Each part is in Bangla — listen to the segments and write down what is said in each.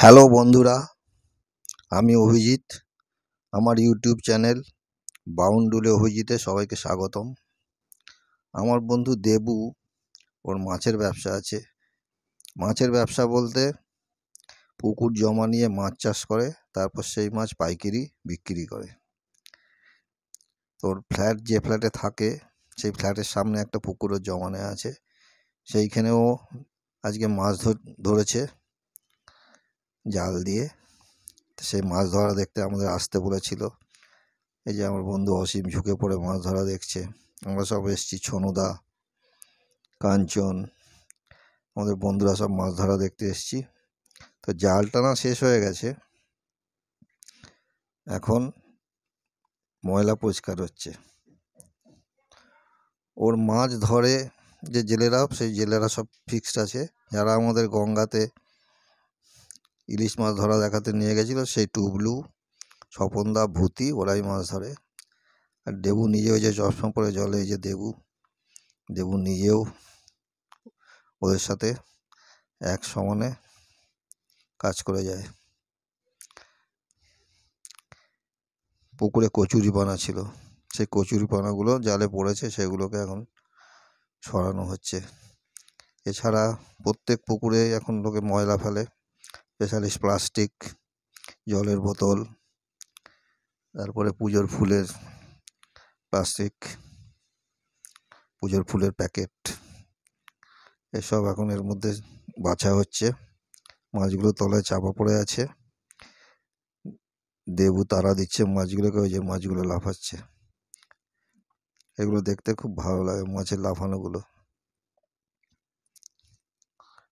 হ্যালো বন্ধুরা, আমি অভিজিৎ। আমার ইউটিউব চ্যানেল বাউন্ডুলে অভিজিতে সবাইকে স্বাগতম। আমার বন্ধু দেবু, ওর মাছের ব্যবসা আছে। মাছের ব্যবসা বলতে পুকুর জমা নিয়ে মাছ চাষ করে, তারপর সেই মাছ পাইকারি বিক্রি করে। তোর যে ফ্ল্যাটে থাকে সেই ফ্ল্যাটের সামনে একটা পুকুরের জমানে আছে, সেইখানেও আজকে মাছ ধরেছে জাল দিয়ে। সেই মাছ ধরা দেখতে আমাদের আসতে বলেছিল। এই যে আমার বন্ধু অসীম ঝুঁকে পড়ে মাছ ধরা দেখছে। আমরা সব এসছি, ছনুদা, কাঞ্চন, আমাদের বন্ধুরা সব মাছ ধরা দেখতে এসছি। তো জাল টানা শেষ হয়ে গেছে, এখন ময়লা পরিষ্কার হচ্ছে। ওর মাছ ধরে যে জেলেরা, সেই জেলেরা সব ফিক্সড আছে। যারা আমাদের গঙ্গাতে ইলিশ মাছ ধরা দেখাতে নিয়ে গেছিলো, সেই টুবলু, স্বপনদা, ভূতি, ওরাই মাছ ধরে। আর দেবু নিজে ওই যে চশমা পরে জলে, এই যে দেবু নিজেও ওদের সাথে এক সমানে কাজ করে যায়। পুকুরে কচুরিপানা ছিল, সেই কচুরিপানাগুলো জালে পড়েছে, সেগুলোকে এখন সরানো হচ্ছে। এছাড়া প্রত্যেক পুকুরে এখন লোকে ময়লা ফেলে, স্পেশালিস্ট প্লাস্টিক, জলের বোতল, তারপরে পুজোর ফুলের প্লাস্টিক, পুজোর ফুলের প্যাকেট, এসব এখন এর মধ্যে বাছা হচ্ছে। মাছগুলো তলায় চাপা পড়ে আছে, দেবু তাড়া দিচ্ছে মাছগুলোকে, ওই যে মাছগুলো লাফাচ্ছে। এগুলো দেখতে খুব ভালো লাগে, মাছের লাফানোগুলো।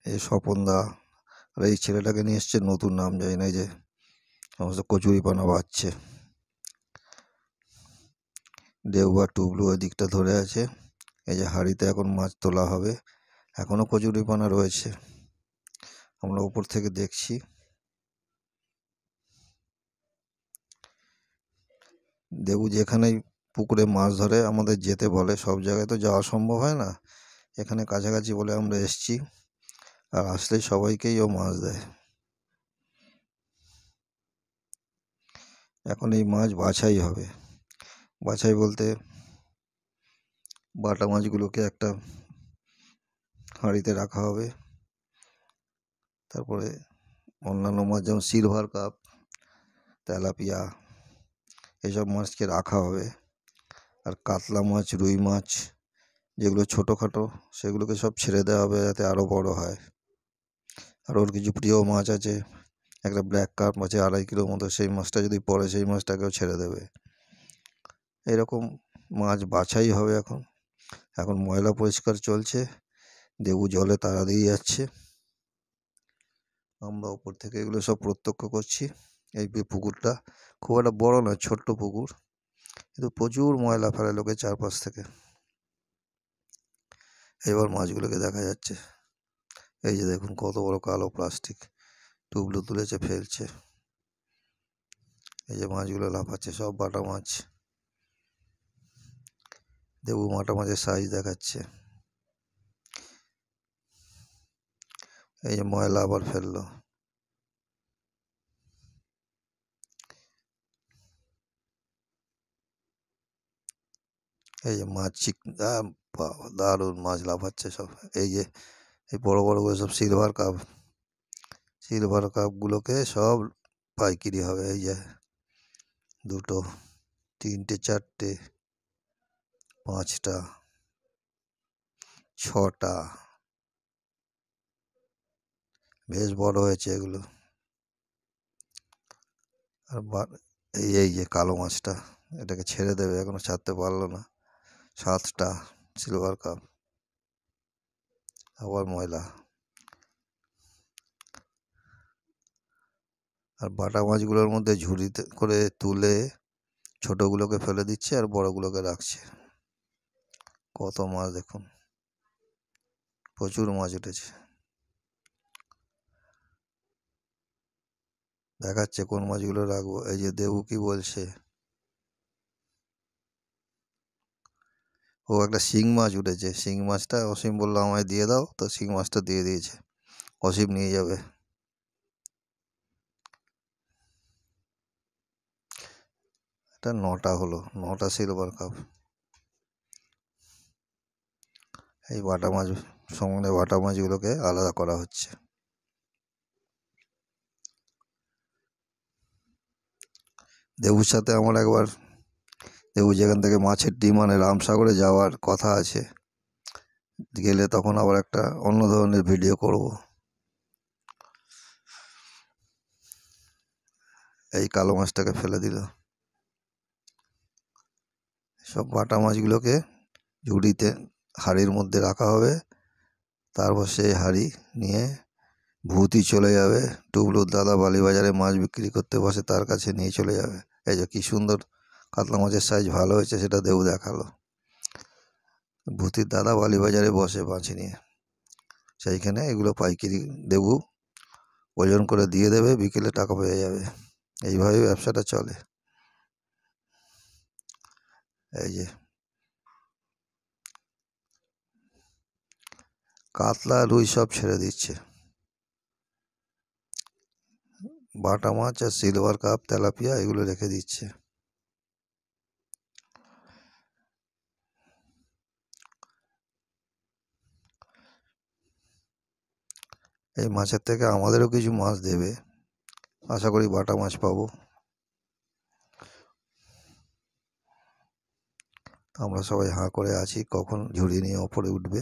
এই স্বপনদা আর এই ছেলেটাকে নিয়ে এসছে, নতুন নাম জানি না, যে সমস্ত কচুরিপানা বাচ্ছে। দেবু আর টুবলু ওই দিকটা ধরে আছে। এই যে হাঁড়িতে এখন মাছ তোলা হবে, এখনও কচুরিপানা রয়েছে, আমরা উপর থেকে দেখছি। দেবু যেখানেই পুকুরে মাছ ধরে আমাদের যেতে বলে, সব জায়গায় তো যাওয়া সম্ভব হয় না, এখানে কাছাকাছি বলে আমরা এসছি। আর আসলেই সবাইকেই ও মাছ দেয়। এখন এই মাছ বাছাই হবে। বাছাই বলতে বাটা মাছগুলোকে একটা হাঁড়িতে রাখা হবে, তারপরে অন্যান্য মাছ যেমন সিলভার কাপ, তেলাপিয়া, এইসব মাছকে রাখা হবে। আর কাতলা মাছ, রুই মাছ, যেগুলো ছোটোখাটো, সেগুলোকে সব ছেড়ে দেওয়া হবে যাতে আরও বড় হয়। আর ওর কিছু প্রিয় মাছ আছে, একটা ব্ল্যাক কার্প আছে 2.5 কিলোর মতো, সেই মাছটা যদি পড়ে সেই মাছটাকেও ছেড়ে দেবে। এরকম মাছ বাছাই হবে এখন। এখন ময়লা পরিষ্কার চলছে, দেবু জলে তাড়া দিয়ে যাচ্ছে, আমরা ওপর থেকে এগুলো সব প্রত্যক্ষ করছি। এই পুকুরটা খুব একটা বড় নয়, ছোট্ট পুকুর, কিন্তু প্রচুর ময়লা ফেলে লোকে চারপাশ থেকে। এবার মাছগুলোকে দেখা যাচ্ছে, এই যে দেখুন কত বড় কালো প্লাস্টিক, টুবলু তুলেছে ফেলছে। এই যে মাছগুলো লাফাচ্ছে, সব বাটা মাছ। দেবু বাটা মাছের সাইজ দেখাচ্ছে। এই যে ময়লা আবার ফেললো। এই যে মাছ দারুণ মাছ লাফাচ্ছে সব। এই যে এই বড় বড়গুলো সব সিলভার কাপগুলোকে সব পাইকারি হবে। এই যে 2, 3, 4, 5টা, 6টা, বেশ বড় হয়েছে এগুলো। আর এই যে কালো মাছটা, এটাকে ছেড়ে দেবে, এখনো ছাড়তে পারলো না। 7টা সিলভার কাপ, আবার ময়লা। আর বাটা মাছগুলোর মধ্যে ঝুড়িতে করে তুলে ছোটোগুলোকে ফেলে দিচ্ছে আর বড়গুলোকে রাখছে। কত মাছ দেখুন, প্রচুর মাছ উঠেছে। দেখাচ্ছে কোন মাছগুলো রাখবো। এই যে দেবু কি বলছে, ও একটা শিং মাছ উঠেছে, শিং মাছটা অসীম বললো আমায় দিয়ে দাও, তো শিং মাছটা দিয়ে দিয়েছে, অসীম নিয়ে যাবে। এটা 9টা হলো, 9টা সিলভার কাপ। এই বাটা মাছ সঙ্গে বাটা মাছগুলোকে আলাদা করা হচ্ছে। দেবুর সাথে আমার একবার, দেবু যেখান থেকে মাছের ডিম আনে রামসাগরে যাওয়ার কথা আছে, গেলে তখন আবার একটা অন্য ধরনের ভিডিও করব। এই কালো মাছটাকে ফেলে দিল। সব বাটা মাছগুলোকে ঝুড়িতে হাঁড়ির মধ্যে রাখা হবে, তারপর সেই হাঁড়ি নিয়ে ভূতি চলে যাবে। টুবলুর দাদা বালিবাজারে মাছ বিক্রি করতে বসে, তার কাছে নিয়ে চলে যাবে। এই যে কী সুন্দর কাতলা মাছের সাইজ ভালো হয়েছে, সেটা দেবু দেখালো। ভূতির দাদা বালিবাজারে বসে মাছ নিয়ে, সেইখানে এগুলো পাইকারি দেবু ওজন করে দিয়ে দেবে, বিকেলে টাকা পেয়ে যাবে। এইভাবে ব্যবসাটা চলে। এই যে কাতলা রুই সব ছেড়ে দিচ্ছে, বাটা মাছ আর সিলভার কাপ তেলাপিয়া এগুলো রেখে দিচ্ছে। এই মাছের থেকে আমাদেরও কিছু মাছ দেবে, আশা করি বাটা মাছ পাবো। আমরা সবাই হাঁ করে আছি কখন ঝুড়ি নিয়ে ওপরে উঠবে।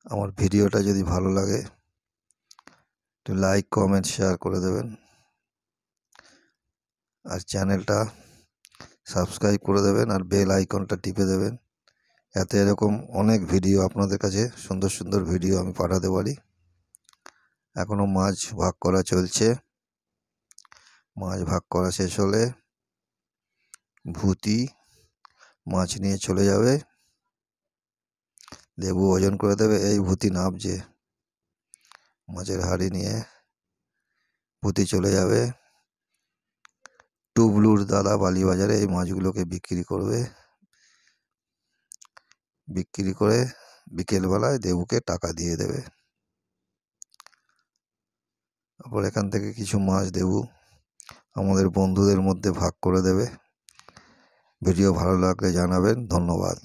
আমার ভিডিওটা যদি ভালো লাগে একটু লাইক কমেন্ট শেয়ার করে দেবেন, আর চ্যানেলটা সাবস্ক্রাইব করে দেবেন, আর বেল আইকনটা টিপে দেবেন, এতে এরকম অনেক ভিডিও আপনাদের কাছে সুন্দর সুন্দর ভিডিও আমি পাঠাতে পারি। এখনও মাছ ভাগ করা চলছে। মাছ ভাগ করা শেষ হলে ভূতি মাছ নিয়ে চলে যাবে, দেবু ওজন করে দেবে। এই ভূতি নাবছে, মাছের হাঁড়ি নিয়ে ভূতি চলে যাবে। টুবলুর দাদা বালিবাজারে এই মাছগুলোকে বিক্রি করবে, বিক্রি করে বিকেলবেলায় দেবুকে টাকা দিয়ে দেবে। তারপর এখান থেকে কিছু মাছ দেবু আমাদের বন্ধুদের মধ্যে ভাগ করে দেবে। ভিডিও ভালো লাগলে জানাবেন। ধন্যবাদ।